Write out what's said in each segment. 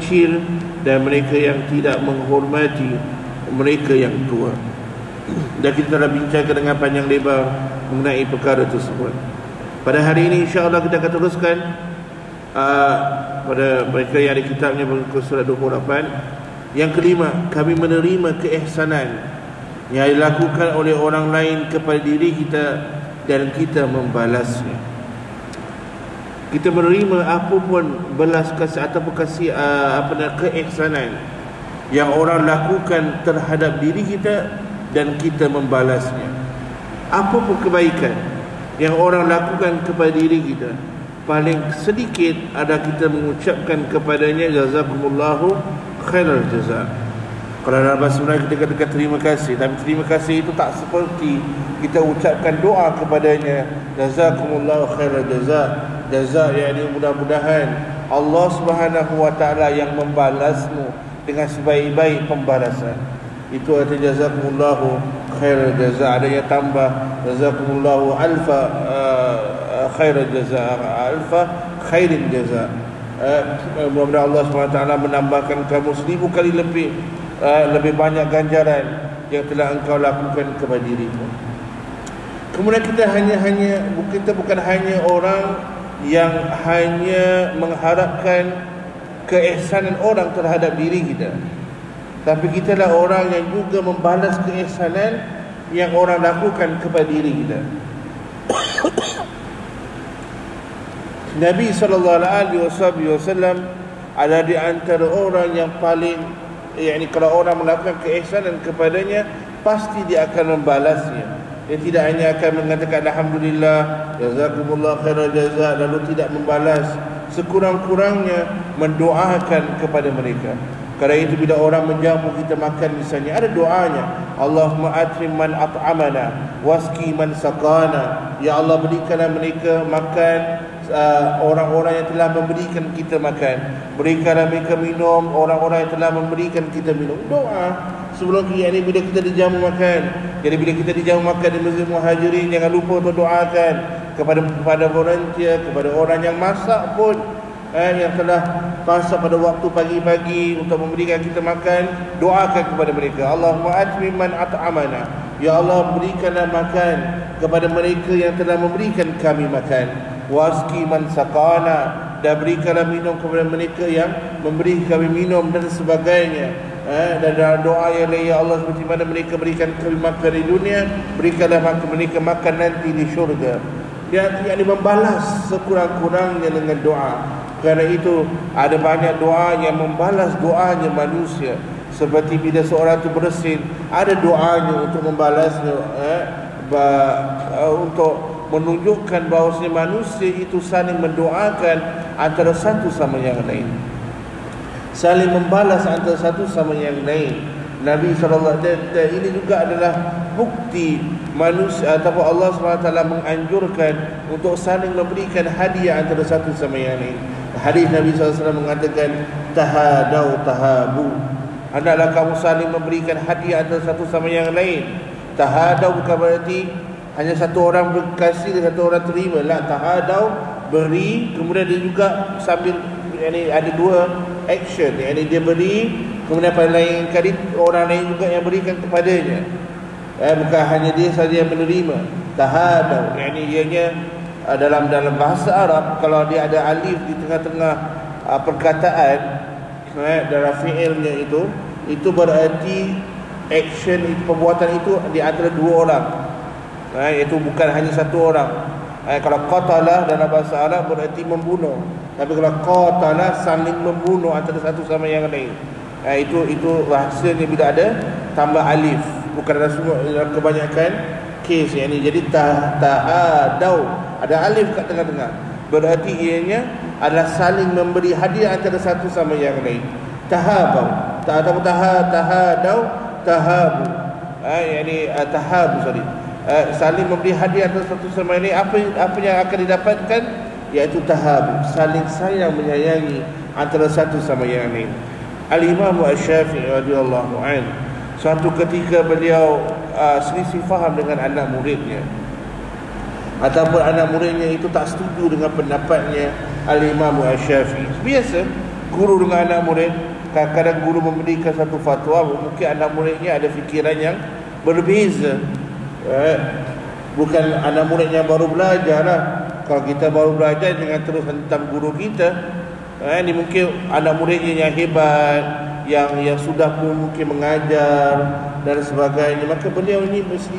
kecil dan mereka yang tidak menghormati mereka yang tua. Dan kita telah bincangkan dengan panjang lebar mengenai perkara tersebut. Pada hari ini insya-Allah kita akan teruskan pada mereka yang ada kitabnya muka surat 28. Yang kelima, kami menerima keihsanan yang dilakukan oleh orang lain kepada diri kita dan kita membalasnya. Kita menerima apapun belas kasih ataupun kasih keihsanan yang orang lakukan terhadap diri kita dan kita membalasnya. Apapun kebaikan yang orang lakukan kepada diri kita, paling sedikit ada kita mengucapkan kepadanya jazakumullahu khairal jazak. Kalau dalam bahasa Melayu kita katakan terima kasih, tapi terima kasih itu tak seperti kita ucapkan doa kepadanya jazakumullahu khairal jazak. Jazak yakni mudah-mudahan Allah Subhanahu wa taala yang membalasmu dengan sebaik-baik pembalasan. Itu artinya jazakumullahu khairal jazak. Ada yang tambah jazakumullahu alfa khairal jazak, alfa khairin jazak. Mudah-mudahan Allah SWT menambahkan kamu 1000 kali lebih banyak ganjaran yang telah engkau lakukan kepada dirimu. Kemudian kita bukan hanya orang yang hanya mengharapkan keihsanan orang terhadap diri kita, tapi kita lah orang yang juga membalas keihsanan yang orang lakukan kepada diri kita. Nabi SAW ada di antara orang yang paling, kalau orang melakukan keihsanan kepadanya, pasti dia akan membalasnya. Dia tidak hanya akan mengatakan alhamdulillah, jazakumullah khairal jazak, lalu tidak membalas. Sekurang-kurangnya mendoakan kepada mereka. Kerana itu bila orang menjamu kita makan misalnya, ada doanya, Allahumma atrim man at'amana waski man saqana. Ya Allah, berikanlah mereka makan orang-orang yang telah memberikan kita makan, berikanlah mereka minum orang-orang yang telah memberikan kita minum. Doa sebelum ini bila kita dijamu makan. Jadi bila kita dijamu makan di Masjid Muhajirin, jangan lupa untuk doakan kepada volunteer, kepada orang yang masak pun, yang telah masak pada waktu pagi-pagi untuk memberikan kita makan. Doakan kepada mereka, Allahumma atmim man at'amana. Ya Allah, berikanlah makan kepada mereka yang telah memberikan kami makan. Waski man saqana, dan berikanlah minum kepada mereka yang memberi kami minum, dan sebagainya. Dan dalam doa yang lain, ya Allah, seperti mana mereka berikan kami makan di dunia, berikanlah mereka makan nanti di syurga. Yang membalas sekurang-kurangnya dengan doa. Kerana itu ada banyak doa yang membalas doanya manusia. Seperti bila seorang itu bersin, ada doanya untuk membalasnya, untuk menunjukkan bahawasanya manusia itu saling mendoakan antara satu sama yang lain, saling membalas antara satu sama yang lain. Nabi SAW, ini juga adalah bukti manusia ataupun Allah SWT menganjurkan untuk saling memberikan hadiah antara satu sama yang lain. Hadis Nabi SAW mengatakan, tahadau tahabu, hendaklah kamu saling memberikan hadiah antara satu sama yang lain. Tahadau bukan berarti hanya satu orang berkasih dan satu orang terima. La, tahadau, beri, kemudian dia juga sambil ada dua action. Dia beri, kemudian pada lain kali orang lain juga yang berikan kepadanya. Bukan hanya dia saja yang menerima. Tahadau, ianya dalam bahasa Arab, kalau dia ada alif di tengah-tengah perkataan, dalam fi'ilnya itu berarti action, perbuatan itu di antara dua orang. Itu bukan hanya satu orang. Kalau qatala dalam bahasa Arab berarti membunuh, tapi kalau qatala saling membunuh antara satu sama yang lain. Itu rahsianya bila ada tambah alif, bukan dalam semua, dalam kebanyakan case ini. Jadi tahadau ada alif kat tengah-tengah, berarti ianya adalah saling memberi hadiah antara satu sama yang lain. Tahabau, tahadau, tahabu, tahabu, saling memberi hadiah antara satu sama lain. Apa yang akan didapatkan? Iaitu tahab, saling sayang menyayangi antara satu sama yang lain. Al-Imam Asy-Syafi'i radhiyallahu anhu, suatu ketika beliau selisih faham dengan anak muridnya, ataupun anak muridnya itu tak setuju dengan pendapatnya Al-Imam Asy-Syafi'i. Biasa Guru dengan anak murid, kadang-kadang guru memberikan satu fatwa, mungkin anak muridnya ada fikiran yang berbeza. Bukan anak murid yang baru belajar lah. Kalau kita baru belajar, jangan terus hentam guru kita. Ini mungkin anak muridnya yang hebat, yang sudah pun mungkin mengajar dan sebagainya. Maka beliau ini mesti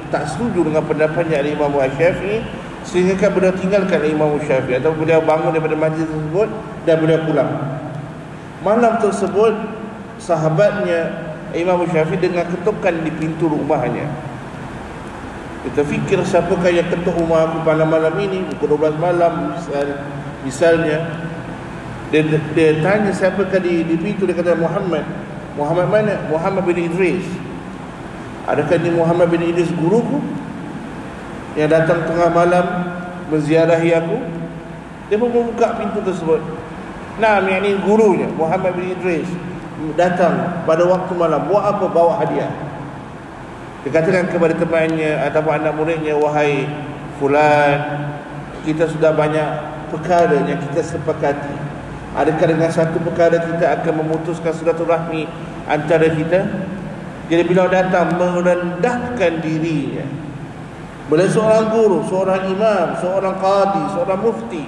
tak setuju dengan pendapatnya Imam Syafi'i, sehingga kan beliau tinggalkan Imam Syafi'i, atau beliau bangun daripada majlis tersebut dan beliau pulang. Malam tersebut sahabatnya Imam Syafi'i dengar ketukan di pintu rumahnya. Kita fikir, siapakah yang ketuk rumah aku pada malam ini, pukul 12 malam misalnya. Dia tanya siapakah di pintu. Dia kata Muhammad. Muhammad mana? Muhammad bin Idris. Adakah ini Muhammad bin Idris guruku yang datang tengah malam menziarahi aku? Dia pun membuka pintu tersebut. Nah, yang ini gurunya Muhammad bin Idris datang pada waktu malam. Buat apa? Bawa hadiah. Dia katakan kepada temannya ataupun anak muridnya, wahai fulan, kita sudah banyak perkara yang kita sepakati. Adakah dengan satu perkara kita akan memutuskan silaturahmi antara kita? Jadi beliau datang merendahkan dirinya. Beliau seorang guru, seorang imam, seorang qadi, seorang mufti.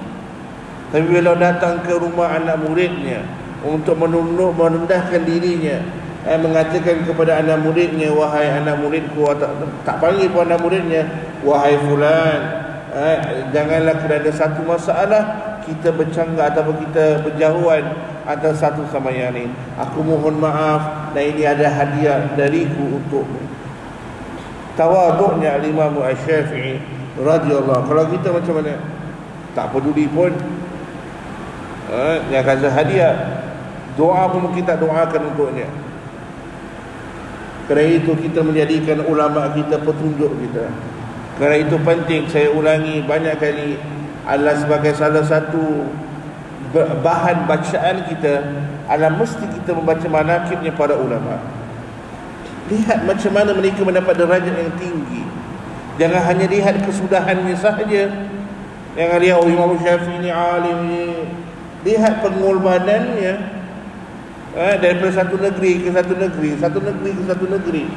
Tapi beliau datang ke rumah anak muridnya untuk merendahkan dirinya, mengatakan kepada anak muridnya, wahai anak muridku, tak panggil pun anak muridnya, wahai fulan, janganlah kerana satu masalah kita bercanggah ataupun kita berjauhan antara satu sama yang lain. Aku mohon maaf dan ini ada hadiah dariku untukmu. Tawaduknya Imam Syafi'i radhiyallahu. Kalau kita macam mana? Tak peduli pun. Yang kata hadiah, doa pun kita doakan untuknya. Kerana itu kita menjadikan ulama kita petunjuk kita. Kerana itu penting, saya ulangi banyak kali, adalah sebagai salah satu bahan bacaan kita adalah mesti kita membaca manaqibnya para ulama. Lihat macam mana mereka mendapat derajat yang tinggi. Jangan hanya lihat kesudahannya sahaja. Jangan lihat Imam Syafi'i ni alim ni. Lihat pengorbanannya, daripada satu negeri ke satu negeri, satu negeri ke satu negeri,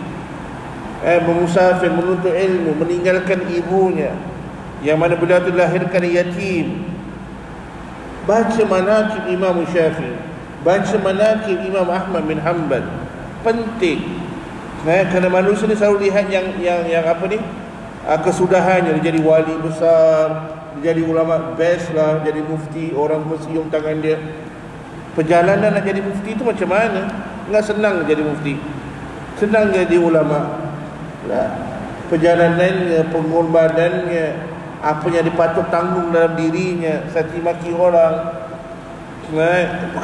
memusafir, menuntut ilmu, meninggalkan ibunya yang mana beliau itu lahirkan yatim. Baca manaqib Imam Syafi'i, baca manaqib Imam Ahmad bin Hanbal. Penting. Kerana manusia ni selalu lihat yang apa ni, kesudahannya. Dia jadi wali besar, dia jadi ulama best lah, jadi mufti, orang semua cium tangan dia. Perjalanan nak jadi mufti tu macam mana? Enggak senang jadi mufti, senang jadi ulama lah. Perjalanannya, pengorbanannya, apa yang dipatut tanggung dalam dirinya, caci maki orang,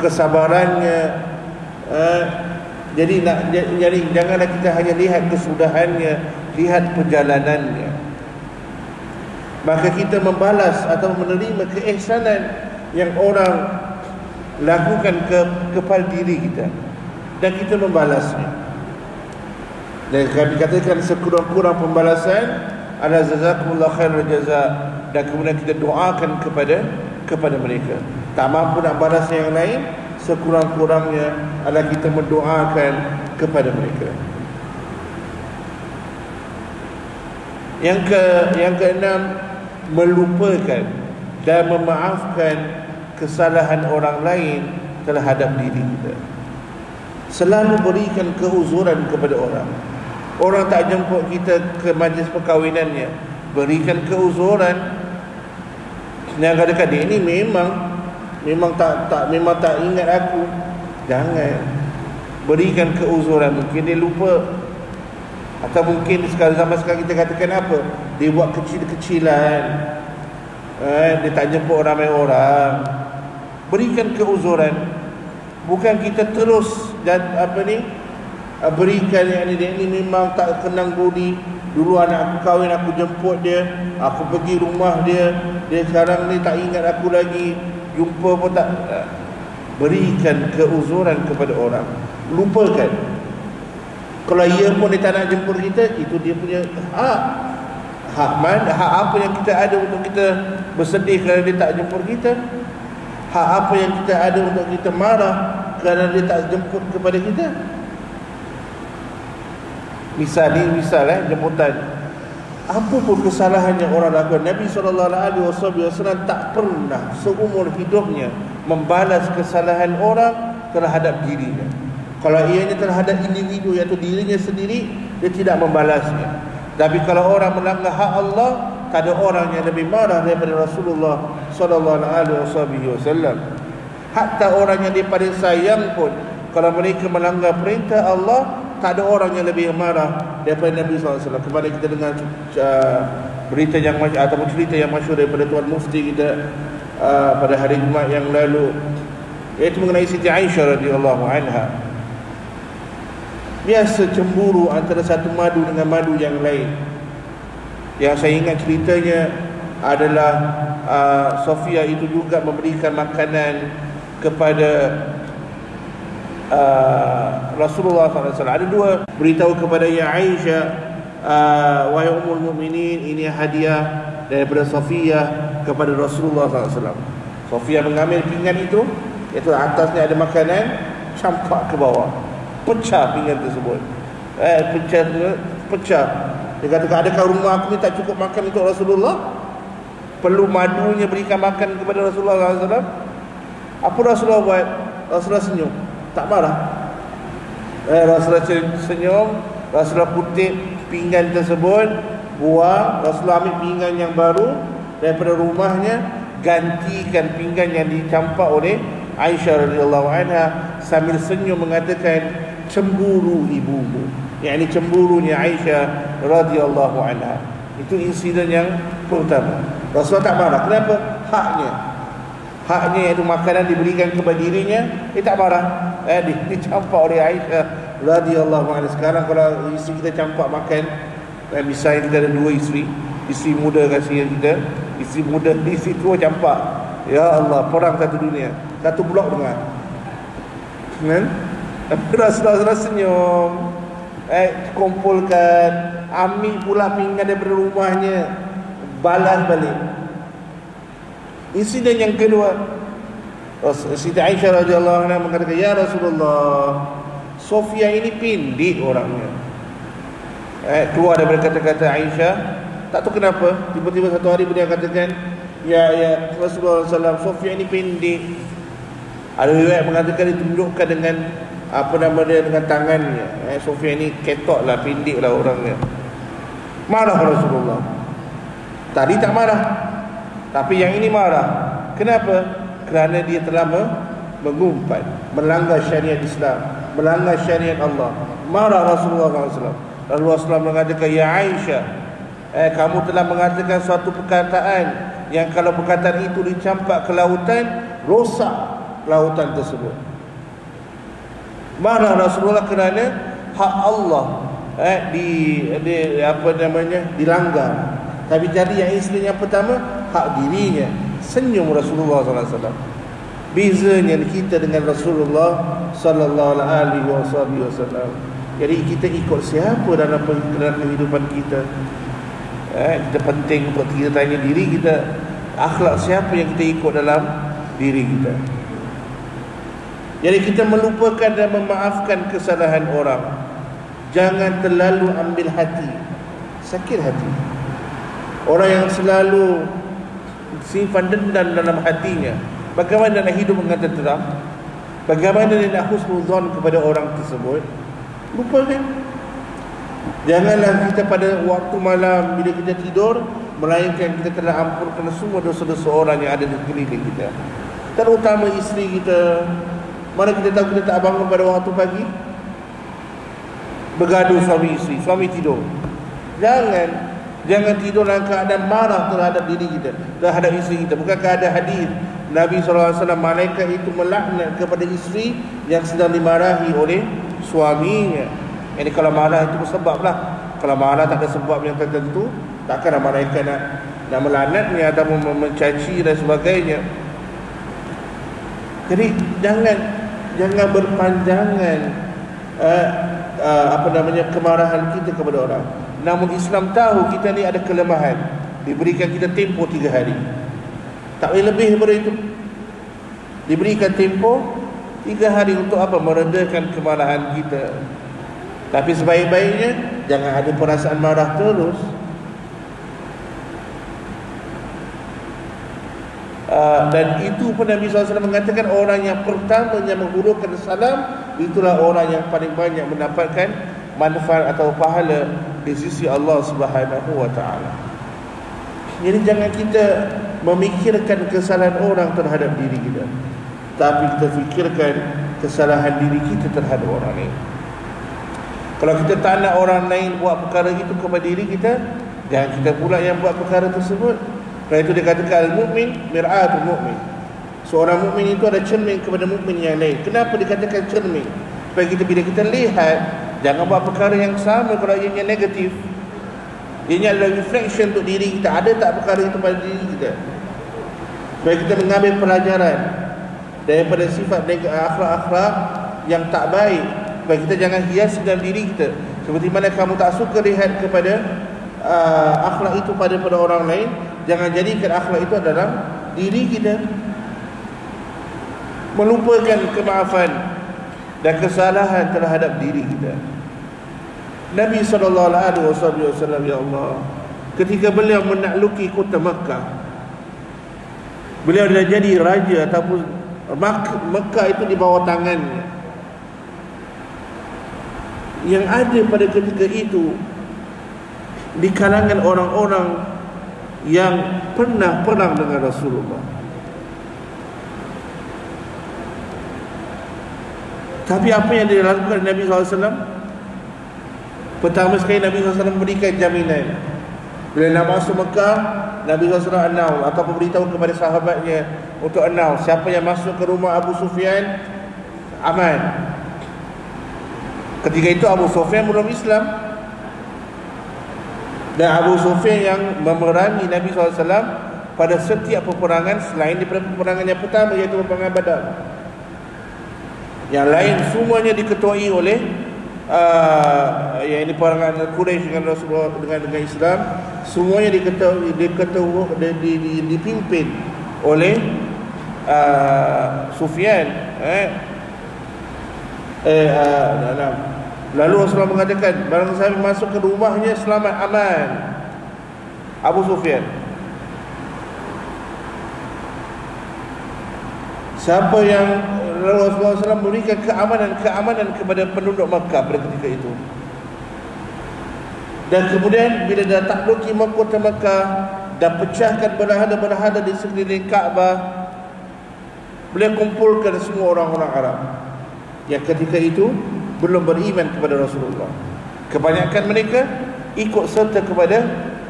kesabarannya. Jadi janganlah kita hanya lihat kesudahannya, lihat perjalanannya. Maka kita membalas atau menerima keihsanan yang orang lakukan kepada diri kita, dan kita membalasnya. Dan kami katakan sekurang-kurang pembalasan adalah jazakumullah khairul jazak, dan kemudian kita doakan kepada mereka. Tak mampu nak balas yang lain, sekurang-kurangnya adalah kita mendoakan kepada mereka. Yang keenam, melupakan dan memaafkan kesalahan orang lain terhadap diri kita. Selalu berikan keuzuran kepada orang. Orang tak jemput kita ke majlis perkahwinannya, berikan keuzuran. Yang katakan dia ini memang tak ingat aku. Jangan. Berikan keuzuran. Mungkin dia lupa, atau mungkin zaman sekarang kita katakan apa, dia buat kecil-kecilan, dia tak jemput ramai orang. Berikan keuzuran. Bukan kita terus berikan yang ini memang tak kenang budi. Dulu anak aku kahwin, aku jemput dia, aku pergi rumah dia, dia sekarang ni tak ingat aku lagi, jumpa pun tak. Berikan keuzuran kepada orang. Lupakan. Kalau ia pun dia tak nak jemput kita, itu dia punya hak. Hak apa yang kita ada untuk kita bersedih kerana dia tak jemput kita. Hak apa yang kita ada untuk kita marah kerana dia tak jemput kepada kita? Misal jemputan. Apa pun kesalahan yang orang lakukan, Nabi SAW tak pernah seumur hidupnya membalas kesalahan orang terhadap dirinya. Kalau ianya terhadap individu, iaitu dirinya sendiri, dia tidak membalasnya. Tapi kalau orang melanggar hak Allah, tak ada orang yang lebih marah daripada Rasulullah SAW. Hatta orang yang dia paling sayang pun, kalau mereka melanggar perintah Allah, tak ada orang yang lebih marah daripada Nabi SAW. Kemarin kita dengar berita yang ataupun cerita yang masyhur daripada Tuan Mufti kita pada hari Jumaat yang lalu, iaitu mengenai Siti Aisyah radhiyallahu anha. Biasa cemburu antara satu madu dengan madu yang lain. Yang saya ingat ceritanya adalah Sofia itu juga memberikan makanan kepada Rasulullah SAW. Ada dua, beritahu kepada Ya Aisyah, wahai Ummul Mukminin, ini hadiah daripada Sofia kepada Rasulullah SAW. Sofia mengambil pinggan itu, iaitu atasnya ada makanan, campak ke bawah, pecah pinggan tersebut. Pecah. Dia kata, adakah rumah aku ni tak cukup makan untuk Rasulullah? Perlu madunya berikan makan kepada Rasulullah SAW. Apa Rasulullah buat? Rasulullah senyum, tak marah. Rasulullah senyum, Rasulullah kutip pinggan tersebut, buang. Rasulullah ambil pinggan yang baru daripada rumahnya, gantikan pinggan yang dicampak oleh Aisyah radhiyallahu anha, sambil senyum mengatakan, cemburu ibumu, yakni cemburunya Aisyah radhiyallahu anha. Itu insiden yang pertama. Rasulullah tak marah. Kenapa? Haknya iaitu makanan diberikan kepada dirinya, dia tak marah. Dicampak oleh Aisyah radhiyallahu anha. Sekarang kalau isteri kita campak makan, misalnya kita ada dua isteri muda kasih kita, isteri muda, isteri tua campak, ya Allah, perang satu dunia, satu blok dengar. Kan? Tapi Rasulullah senyum, kumpulkan, ambil pula pinggan daripada rumahnya, balas balik. Insiden yang kedua, Siti Aisyah radhiyallahu anha mengatakan, ya Rasulullah, Sofia ini pindik orangnya. Keluar daripada kata-kata Aisyah, tak tahu kenapa, tiba-tiba satu hari beliau katakan, ya Rasulullah SAW, Sofia ini pindik. Ada riwayat mengatakan ditunjukkan dengan dengan tangannya. Sofia ini ketok lah, pindik lah orangnya. Marah Rasulullah. Tadi tak marah, tapi yang ini marah. Kenapa? Kerana dia telah mengumpat, melanggar syariat Islam, melanggar syariat Allah. Marah Rasulullah SAW. Lalu Rasulullah mengatakan, ya Aisyah, kamu telah mengatakan suatu perkataan yang kalau perkataan itu dicampak ke lautan, rosak lautan tersebut. Marah Rasulullah kerana hak Allah dilanggar. Tapi jadi yang insiden yang pertama, hak dirinya. Senyum Rasulullah SAW. Bezanya kita dengan Rasulullah SAW. Jadi kita ikut siapa dalam kehidupan kita. Kita penting untuk kita tanya diri kita, akhlak siapa yang kita ikut dalam diri kita. Jadi kita melupakan dan memaafkan kesalahan orang. Jangan terlalu ambil hati, sakit hati. Orang yang selalu simpan dendam dalam hatinya, bagaimana nak hidup dengan tenteram? Bagaimana dia nak husnuzon kepada orang tersebut? Lupakan. Janganlah kita pada waktu malam bila kita tidur, melainkan kita telah ampunkan semua dosa-dosa orang yang ada di sekeliling kita, terutama isteri kita. Mana kita tahu kita tak bangun pada waktu pagi, bergaduh suami isteri, suami tidur. Jangan tidur dalam keadaan marah terhadap diri kita, terhadap isteri kita. Bukankah ada hadis Nabi SAW, malaikat itu melaknat kepada isteri yang sedang dimarahi oleh suaminya. Jadi kalau marah itu bersebablah. Kalau marah tak ada sebab yang tertentu, takkanlah malaikat nak melaknatnya ataupun mencaci dan sebagainya. Jadi jangan berpanjangan kemarahan kita kepada orang. Namun Islam tahu kita ni ada kelemahan, diberikan kita tempoh 3 hari, tak boleh lebih daripada itu. diberikan tempoh 3 hari untuk apa? Meredakan kemarahan kita. Tapi sebaik-baiknya jangan ada perasaan marah terus. Dan itu pun Nabi SAW mengatakan orang yang pertama yang menghulurkan salam, itulah orang yang paling banyak mendapatkan manfaat atau pahala di sisi Allah Subhanahu wa taala. Jadi jangan kita memikirkan kesalahan orang terhadap diri kita, tapi kita fikirkan kesalahan diri kita terhadap orang lain. Kalau kita tak nak orang lain buat perkara itu kepada diri kita, jangan kita pula yang buat perkara tersebut. Kerana itu dikatakan al-mu'min mir'atul mu'min. Seorang mukmin itu ada cermin kepada mukmin yang lain. Kenapa dikatakan cermin? Supaya kita bila kita lihat, jangan buat perkara yang sama kalau ianya negatif. Ianya adalah reflection untuk diri kita. Ada tak perkara itu pada diri kita? Supaya kita mengambil pelajaran daripada sifat akhlak-akhlak yang tak baik, supaya kita jangan hias dalam diri kita. Seperti mana kamu tak suka lihat kepada akhlak itu pada orang lain, jangan jadikan akhlak itu adalah diri kita. Melupakan kemaafan dan kesalahan terhadap diri kita. Nabi SAW, ya Allah, ketika beliau menakluki kota Mekah, beliau dah jadi raja ataupun Mekah itu di bawah tangannya. Yang ada pada ketika itu di kalangan orang-orang yang pernah perang dengan Rasulullah. Tapi apa yang dilakukan Nabi SAW? Pertama sekali Nabi SAW memberikan jaminan. Bila nak masuk Mekah, Nabi SAW announce atau beritahu kepada sahabatnya untuk announce siapa yang masuk ke rumah Abu Sufyan aman. Ketika itu Abu Sufyan belum Islam, dan Abu Sufyan yang memerangi Nabi SAW pada setiap peperangan selain daripada peperangan yang pertama, iaitu peperangan Badar. Yang lain semuanya diketuai oleh yang ini peperangan Quraisy dengan Rasulullah, dengan Islam, semuanya dipimpin oleh Sufyan. Lalu Rasulullah mengatakan, barang siapa masuk ke rumahnya selamat, aman. Abu Sufyan. Siapa yang Rasulullah SAW memberikan keamanan kepada penduduk Makkah pada ketika itu. Dan kemudian bila dah takluki kota Makkah, dah pecahkan berhala-berhala di sekeliling Kaabah, beliau kumpulkan semua orang-orang Arab yang ketika itu belum beriman kepada Rasulullah. Kebanyakan mereka ikut serta kepada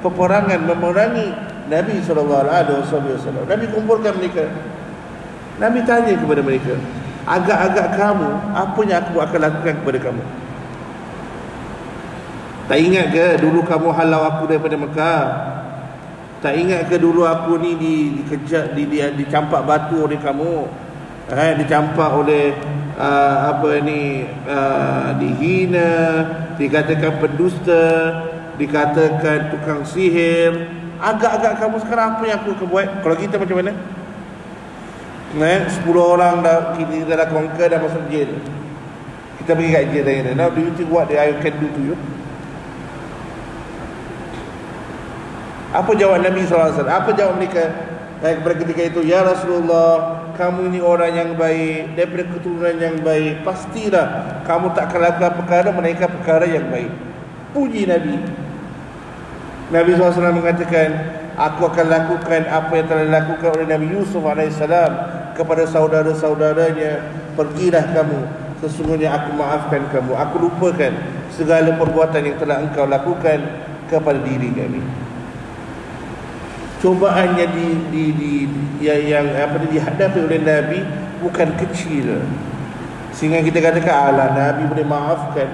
peperangan memerangi Nabi SAW. Nabi kumpulkan mereka. Nabi tanya kepada mereka, agak-agak kamu, apa yang aku akan lakukan kepada kamu? Tak ingat ke dulu kamu halau aku daripada Mekah? Tak ingat ke dulu aku ni dikejar, dicampak batu oleh kamu? Dicampak oleh dihina, dikatakan pendusta, dikatakan tukang sihir. Agak-agak kamu sekarang apa yang aku akan buat? Kalau kita macam mana? 10 orang kita dah conquer, dah masuk jail. Kita pergi kat jail tanya, now do you think what I can do to you? Apa jawab Nabi SAW? Apa jawab mereka pada ketika itu? Ya Rasulullah, kamu ini orang yang baik, daripada keturunan yang baik, pastilah kamu tak akan lakukan perkara melainkan perkara yang baik. Puji Nabi. Nabi SAW mengatakan, aku akan lakukan apa yang telah dilakukan oleh Nabi Yusuf AS kepada saudara-saudaranya. Pergilah kamu, sesungguhnya aku maafkan kamu, aku lupakan segala perbuatan yang telah engkau lakukan kepada diri kami. Cobaannya yang dihadapi oleh Nabi bukan kecil, sehingga kita katakan alah, Nabi boleh maafkan.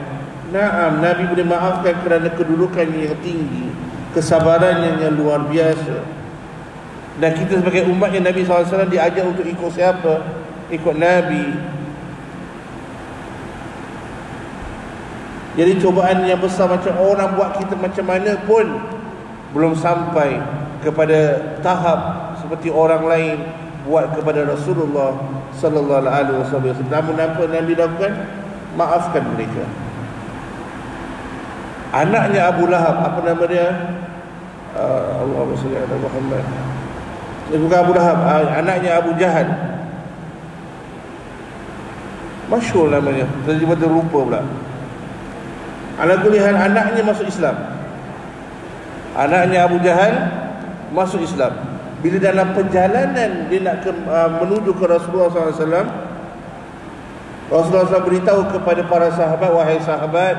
Naam, Nabi boleh maafkan kerana kedudukannya yang tinggi, kesabarannya yang luar biasa. Dan kita sebagai umatnya Nabi SAW diajar untuk ikut siapa? Ikut Nabi. Jadi cobaan yang besar macam orang buat kita macam mana pun belum sampai kepada tahap seperti orang lain buat kepada Rasulullah sallallahu alaihi wasallam. Namun apa Nabi lakukan? Maafkan mereka. Anaknya Abu Lahab, apa nama dia? Allahumma shalli ala Muhammad. Bukan Abu Lahab, anaknya Abu Jahal. Masyhur namanya, tiba-tiba terlupa pula. Ala kulli hal, anaknya masuk Islam. Anaknya Abu Jahal masuk Islam. Bila dalam perjalanan dia nak menuju ke Rasulullah SAW, Rasulullah SAW beritahu kepada para sahabat, wahai sahabat,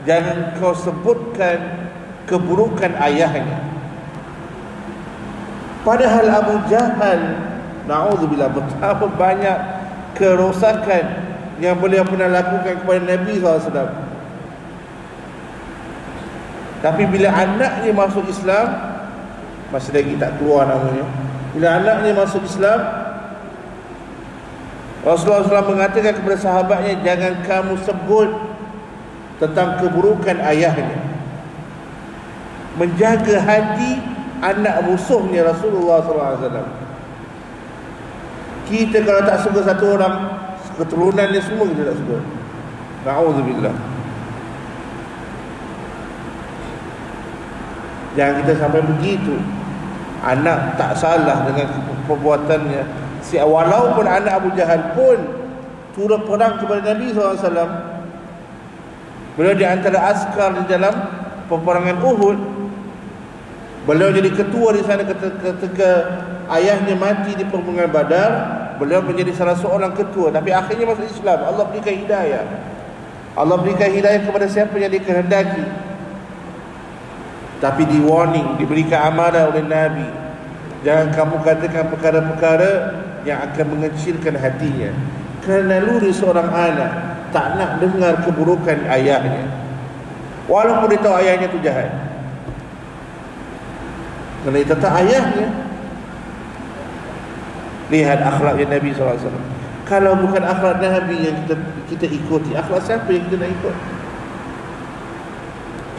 jangan kau sebutkan keburukan ayahnya. Padahal Abu Jahal, na'udzubillah, betapa banyak kerosakan yang beliau pernah lakukan kepada Nabi SAW. Tapi bila anaknya masuk Islam, masih lagi tak keluar namanya. Bila anaknya masuk Islam, Rasulullah SAW mengatakan kepada sahabatnya, jangan kamu sebut tentang keburukan ayahnya. Menjaga hati anak musuhnya Rasulullah SAW. Kita kalau tak suka satu orang, keturunan dia semua kita tak suka. Na'udzubillah. Jangan kita sampai begitu. Anak tak salah dengan perbuatannya. Walaupun anak Abu Jahal pun turut perang kepada Nabi SAW. Beliau di antara askar di dalam peperangan Uhud. Beliau jadi ketua di sana ketika ayahnya mati di peperangan Badar. Beliau menjadi salah seorang ketua, tapi akhirnya masuk Islam. Allah berikan hidayah. Allah berikan hidayah kepada siapa yang dikehendaki. Tapi di warning, diberikan amarah oleh Nabi, jangan kamu katakan perkara-perkara yang akan mengecilkan hatinya. Kerana naluri seorang anak tak nak dengar keburukan ayahnya, walaupun dia tahu ayahnya itu jahat. Kerana dia tetap ayahnya. Lihat akhlaknya Nabi SAW. Kalau bukan akhlak Nabi yang kita ikuti, akhlak siapa yang kita nak ikut?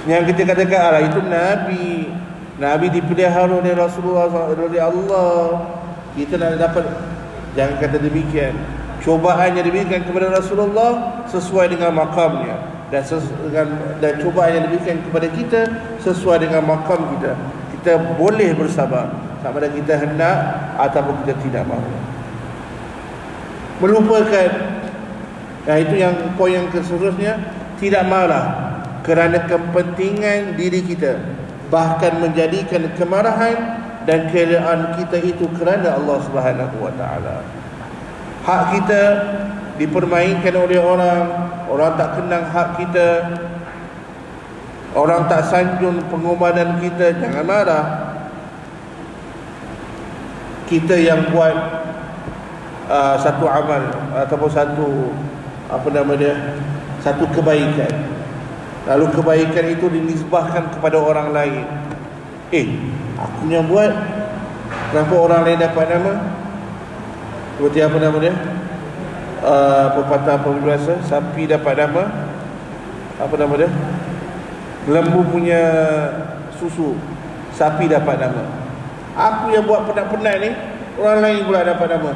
Yang kita katakan, itu Nabi. Nabi dipelihara oleh Rasulullah, oleh Allah. Kita nak dapat. Jangan kata demikian. Cobaan yang diberikan kepada Rasulullah sesuai dengan makamnya, dan cobaan yang diberikan kepada kita sesuai dengan makam kita. Kita boleh bersabar sama ada kita hendak ataupun kita tidak mahu. Melupakan. Itu yang poin yang seterusnya, tidak marah kerana kepentingan diri kita, bahkan menjadikan kemarahan dan kerelaan kita itu kerana Allah Subhanahu wa taala. Hak kita dipermainkan oleh orang tak kenang hak kita, orang tak sanjung pengorbanan kita, jangan marah. Kita yang buat satu amal ataupun satu kebaikan, lalu kebaikan itu dinisbahkan kepada orang lain. Aku yang buat, kenapa orang lain dapat nama? Seperti apa nama dia? Pepatah peribahasa, sapi dapat nama, apa nama dia? Lembu punya susu, sapi dapat nama. Aku yang buat penat-penat ni, orang lain pula dapat nama.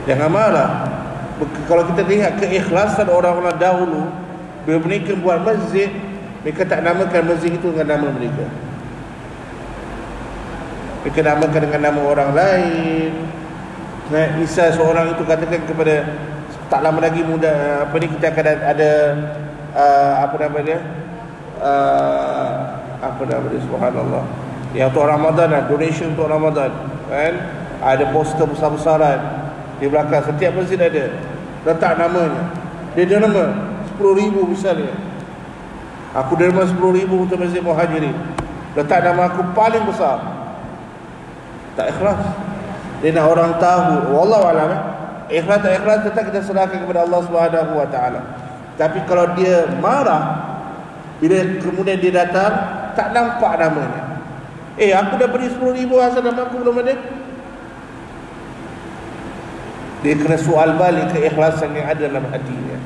Jangan marah. Kalau kita lihat keikhlasan orang-orang dahulu, bila mereka buat masjid, mereka tak namakan masjid itu dengan nama mereka. Mereka namakan dengan nama orang lain. Misal seorang itu katakan kepada, tak lama lagi kita akan ada subhanallah, yang untuk Ramadan, donation untuk Ramadan kan, ada poster besar-besaran di belakang setiap masjid, ada letak namanya. Dia ada nama 10,000 misalnya, aku derma 10,000 untuk Masjid Muhajirin, letak nama aku paling besar. Tak ikhlas. Dia nak orang tahu. Wallahu a'lam. Ikhlas tak ikhlas tetap kita serahkan kepada Allah Subhanahu wa taala. Tapi kalau dia marah, bila kemudian dia datang tak nampak namanya, aku dah beri 10,000, asal nama aku belum ada. Dia kena soal balik keikhlasan yang ada dalam hatinya.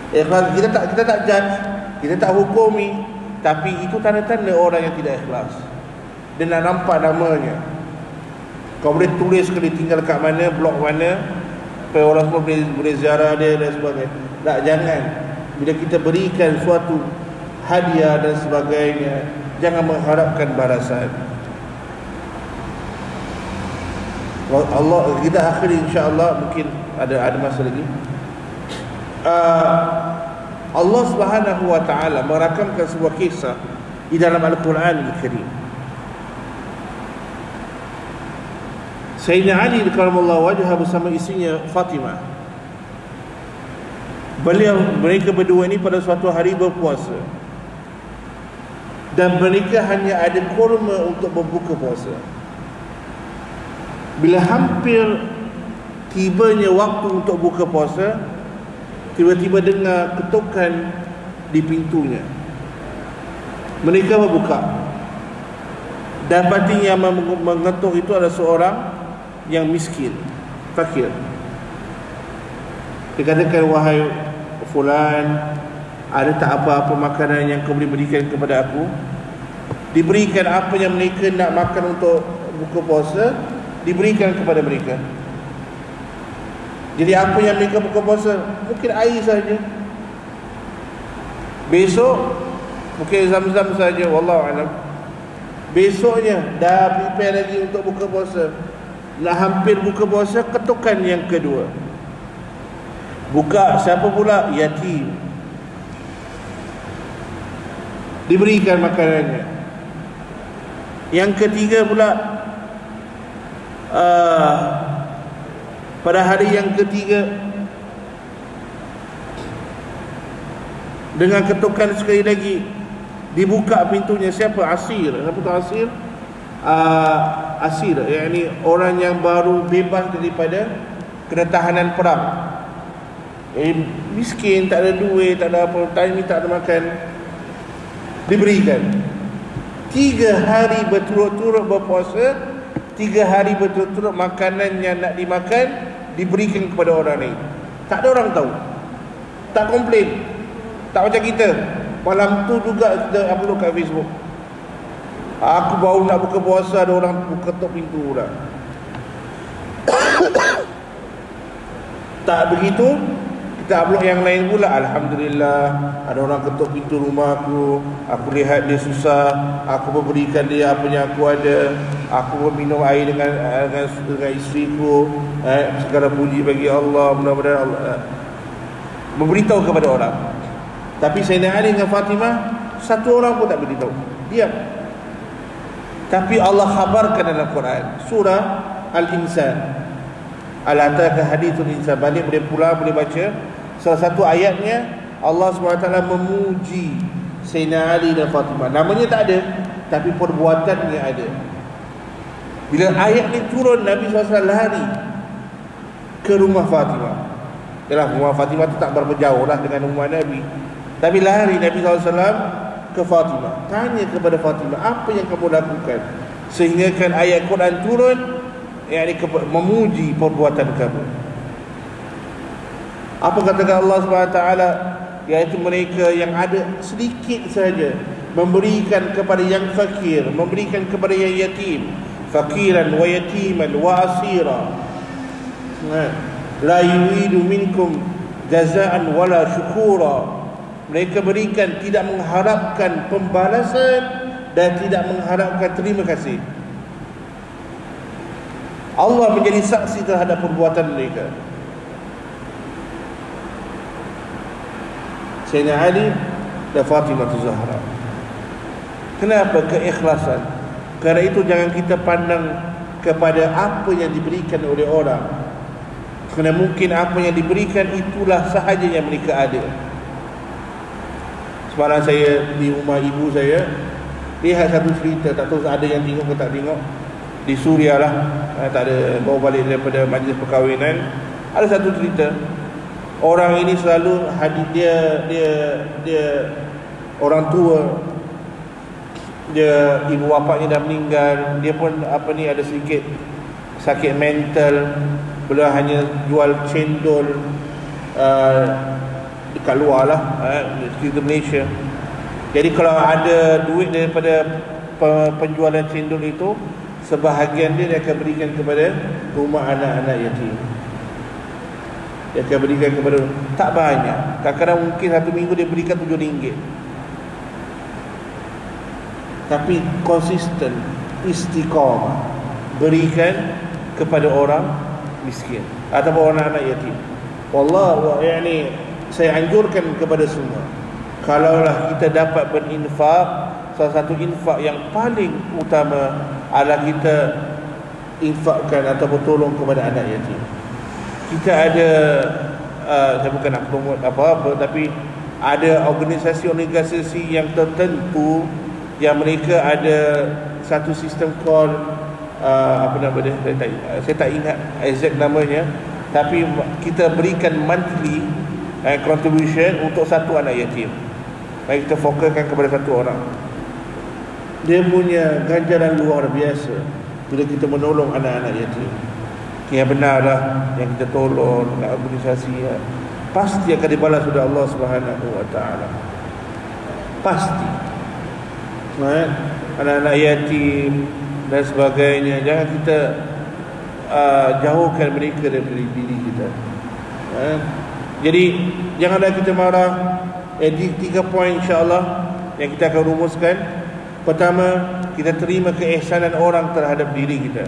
Ikhlas, kita tak judge, kita tak hukumi, tapi itu tanda-tanda orang yang tidak ikhlas. Dia nak nampak namanya. Kau boleh tulis ke dia tinggal kat mana, blok mana, supaya orang semua boleh ziarah dia dan sebagainya. Tak, jangan. Bila kita berikan suatu hadiah dan sebagainya, jangan mengharapkan balasan. Allah, kita akhiri insya-Allah, mungkin ada masa lagi. Allah Subhanahu wa taala merakamkan sebuah kisah di dalam Al-Quran Al-Karim. Sayyidina Ali karramallahu wajhah bersama isterinya Fatimah. Mereka berdua ini pada suatu hari berpuasa, dan mereka hanya ada kurma untuk berbuka puasa. Bila hampir tibanya waktu untuk buka puasa, tiba-tiba dengar ketukan di pintunya. Mereka berbuka, dapati yang mengetuk itu adalah seorang yang miskin, fakir. Dia katakan, wahai fulan, ada tak apa-apa makanan yang kau boleh berikan kepada aku? Diberikan apa yang mereka nak makan untuk buka puasa, diberikan kepada mereka. Jadi apa yang mereka buka puasa, mungkin air saja. Besok mungkin zam-zam saja, wallahu alam. Besoknya dah prepare lagi untuk buka puasa. Nak hampir buka puasa, ketukan yang kedua. Buka, siapa pula? Yatim. Diberikan makanannya. Yang ketiga pula, pada hari yang ketiga, dengan ketukan sekali lagi, dibuka pintunya. Siapa? Asir. Siapa tu asir? Asir, yakni orang yang baru bebas daripada kena tahanan perang. Miskin, tak ada duit, tak ada apa, time tak ada makan. Diberikan 3 hari berturut-turut berpuasa, 3 hari berturut-turut makanan yang nak dimakan diberikan kepada orang lain. Tak ada orang tahu, tak komplain. Tak macam kita, malam tu juga kita upload kat Facebook, aku baru nak buka puasa, ada orang ketuk pintu pula. Tak begitu, kita upload yang lain pula. Alhamdulillah, ada orang ketuk pintu rumah aku lihat dia susah, aku memberikan dia apa yang aku ada, aku minum air dengan isteriku. Segala puji bagi Allah, mudah-mudahan Allah memberitahu kepada orang. Tapi Sayyidina Ali dengan Fatimah, satu orang pun tak beritahu, diam. Tapi Allah khabarkan dalam Quran, surah Al-Insan, Al-Ataka Hadithul Insan. Balik boleh pulang, boleh baca. Salah satu ayatnya Allah SWT memuji Sayyidina Ali dan Fatimah. Namanya tak ada, tapi perbuatannya ada. Bila ayat ni turun, Nabi SAW lari ke rumah Fatimah. Yalah, rumah Fatimah tu tak berapa jauh lah dengan rumah Nabi, tapi lari Nabi SAW ke Fatimah, tanya kepada Fatimah, apa yang kamu lakukan sehingga kan ayat Quran turun, yakni memuji perbuatan kamu. Apa kata Allah SWT? Iaitu mereka yang ada sedikit saja memberikan kepada yang fakir, memberikan kepada yang yatim. Fakiran wa yatiman wa asira, la yuridu minkum jazaan wala syukura. Mereka berikan tidak mengharapkan pembalasan dan tidak mengharapkan terima kasih. Allah menjadi saksi terhadap perbuatan mereka. Sayyidina Ali dan Fatimah Zahra. Kenapa? Keikhlasan. Kerana itu jangan kita pandang kepada apa yang diberikan oleh orang, kerana mungkin apa yang diberikan itulah sahaja yang mereka ada. Semalam saya di rumah ibu saya, lihat satu cerita, tak tahu ada yang tengok ke tak tengok, di Suria lah, tak ada, baru balik daripada majlis perkahwinan. Ada satu cerita, orang ini selalu hadir, dia orang tua, dia ibu bapaknya dah meninggal, dia pun ada sedikit sakit mental, beliau hanya jual cendol dekat luar lah, di Malaysia. Jadi kalau ada duit daripada penjualan cendol itu, sebahagian dia akan berikan kepada rumah anak-anak yatim. Dia akan berikan kepada, tak banyak, kadang-kadang mungkin satu minggu dia berikan RM7, tapi konsisten, istiqamah berikan kepada orang miskin ataupun anak-anak yatim. Wallah, yani saya anjurkan kepada semua, kalaulah kita dapat berinfak, salah satu infak yang paling utama adalah kita infakkan ataupun tolong kepada anak yatim. Kita ada saya bukan nak promote apa-apa, tapi ada organisasi-organisasi yang tertentu yang mereka ada satu sistem call apa nama dia, saya tak ingat exact namanya, tapi kita berikan monthly contribution untuk satu anak yatim. Baik, kita fokuskan kepada satu orang. Dia punya ganjaran luar biasa bila kita menolong anak-anak yatim. Yang benar lah yang kita tolong organisasi, pasti akan dibalas oleh Allah Subhanahu Wa Taala. Pasti. Anak-anak yatim dan sebagainya, jangan kita jauhkan mereka daripada diri kita. Jadi janganlah kita marah. Di 3 poin insya-Allah yang kita akan rumuskan. Pertama, kita terima keihsanan orang terhadap diri kita.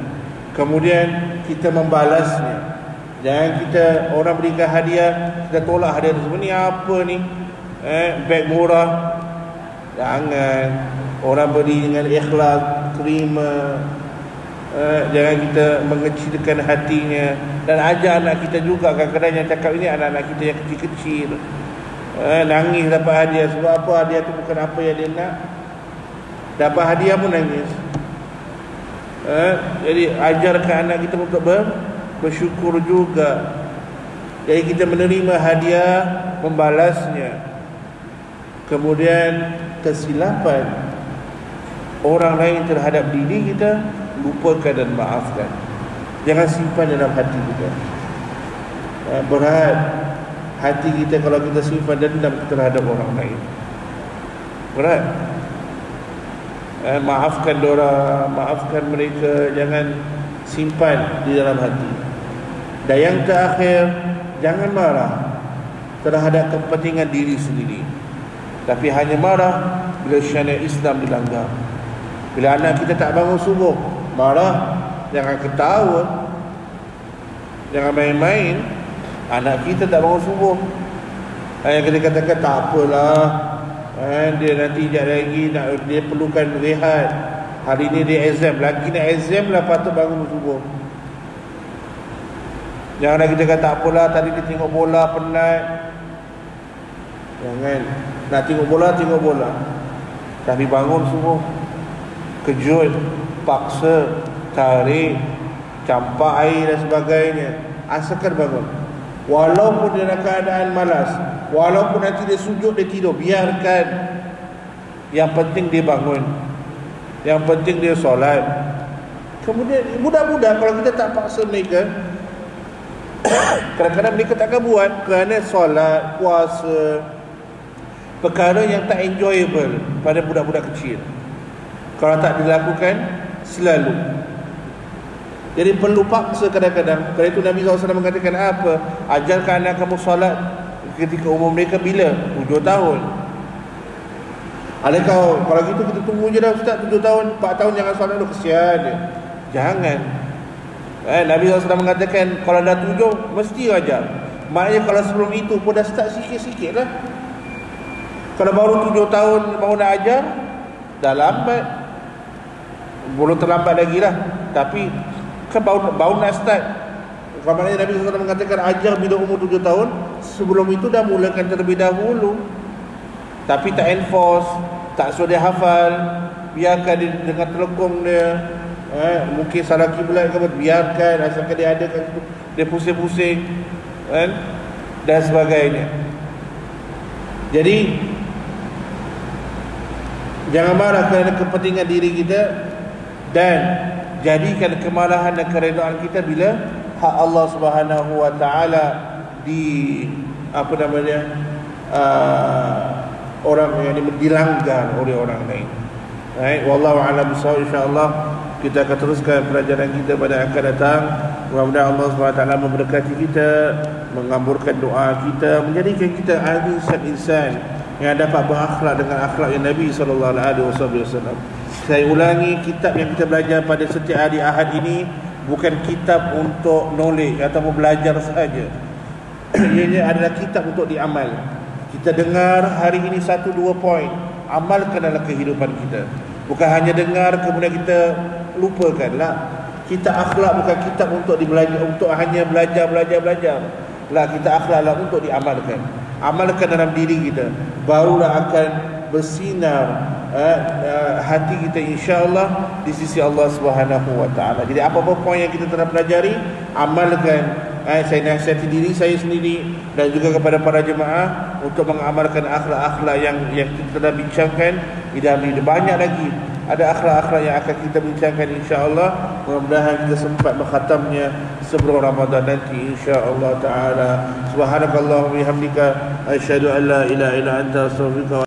Kemudian kita membalasnya. Jangan kita orang berikan hadiah, kita tolak hadiah tersebut. Ni apa ni? Beg murah. Jangan. Orang beri dengan ikhlas, terima. Jangan kita mengecilkan hatinya. Dan ajar anak kita juga. Kadang-kadang yang cakap ini anak-anak kita yang kecil-kecil, nangis dapat hadiah. Sebab apa? Hadiah tu bukan apa yang dia nak. Dapat hadiah pun nangis. Jadi ajarkan anak kita untuk bersyukur juga. Jadi kita menerima hadiah, membalasnya. Kemudian kesilapan orang lain terhadap diri kita, lupakan dan maafkan. Jangan simpan dalam hati kita. Berat hati kita kalau kita simpan dendam terhadap orang lain. Berat. Maafkan diorang, maafkan mereka, jangan simpan di dalam hati. Dan yang terakhir, jangan marah terhadap kepentingan diri sendiri, tapi hanya marah bila syariat Islam dilanggar. Bila anak kita tak bangun subuh, marah. Jangan ketawa, jangan main-main. Anak kita tak bangun subuh, yang kita katakan tak apalah, dia nanti sekejap lagi dia perlukan rehat, hari ni dia exam, lagi nak exam lah, patut bangun subuh. Janganlah kita kata tak apalah, tadi dia tengok bola penat. Jangan. Nak tengok bola, tapi bangun subuh, kejut, paksa, tarik, campak air dan sebagainya. Asalkan bangun. Walaupun dalam keadaan malas, walaupun nanti dia sujud, dia tidur, biarkan. Yang penting dia bangun, yang penting dia solat. Kemudian budak-budak, kalau kita tak paksa mereka, kadang-kadang mereka takkan buat kerana solat, puasa, perkara yang tak enjoyable pada budak-budak kecil. Kalau tak dilakukan selalu, jadi perlu paksa kadang-kadang. Kerana itu Nabi SAW mengatakan apa? Ajarkan anak kamu solat ketika umur mereka bila? 7 tahun. Adakah kalau gitu kita tunggu je dah Ustaz 7 tahun, 4 tahun jangan solat dulu, kesian dia. Jangan. Nabi SAW mengatakan kalau dah 7 mesti ajar. Maknanya kalau sebelum itu pun dah start sikit-sikit lah. Kalau baru 7 tahun baru nak ajar, dah lambat. Belum terlambat lagi lah, tapi kan baru nak start. Kalau maknanya Nabi SAW mengatakan ajar bila umur 7 tahun, sebelum itu dah mulakan terlebih dahulu. Tapi tak enforce, tak suruh dia hafal, biarkan dia dengan telekong dia. Mungkin salah kiblat ke, biarkan, asalkan dia ada kat situ, dia pusing-pusing, dan sebagainya. Jadi jangan marah kerana kepentingan diri kita, dan jadikan kemarahan dan keredaan kita bila hak Allah Subhanahu Wa Taala orang yang dilanggar oleh orang lain. Wallahu a'lam bishawab. Insyaallah kita akan teruskan pelajaran kita pada akan datang. Mudah-mudahan Allah SWT memberkati kita, mengamburkan doa kita, menjadikan kita insan yang dapat berakhlak dengan akhlak yang Nabi SAW. Saya ulangi, kitab yang kita belajar pada setiap hari Ahad ini bukan kitab untuk knowledge ataupun belajar sahaja. Ia adalah kitab untuk diamal. Kita dengar hari ini 1-2 poin, amalkan dalam kehidupan kita. Bukan hanya dengar kemudian kita lupakanlah. Kita akhlak bukan kitab untuk dibelajar, untuk hanya belajar. Lah, kita akhlaklah untuk diamalkan. Amalkan dalam diri kita, barulah akan bersinar hati kita insya-Allah di sisi Allah Subhanahu wa taala. Jadi apa-apa poin yang kita telah pelajari, amalkan. Saya nasihati diri saya sendiri dan juga kepada para jemaah untuk mengamalkan akhlak-akhlak yang kita telah bincangkan. Banyak lagi ada akhlak-akhlak yang akan kita bincangkan insya-Allah. Mudah-mudahan kita sempat mengkhatamnya sebelum Ramadan nanti insya-Allah taala. Subhanakallahumma wa bihamdika asyhadu an la ilaha illa anta astaghfiruka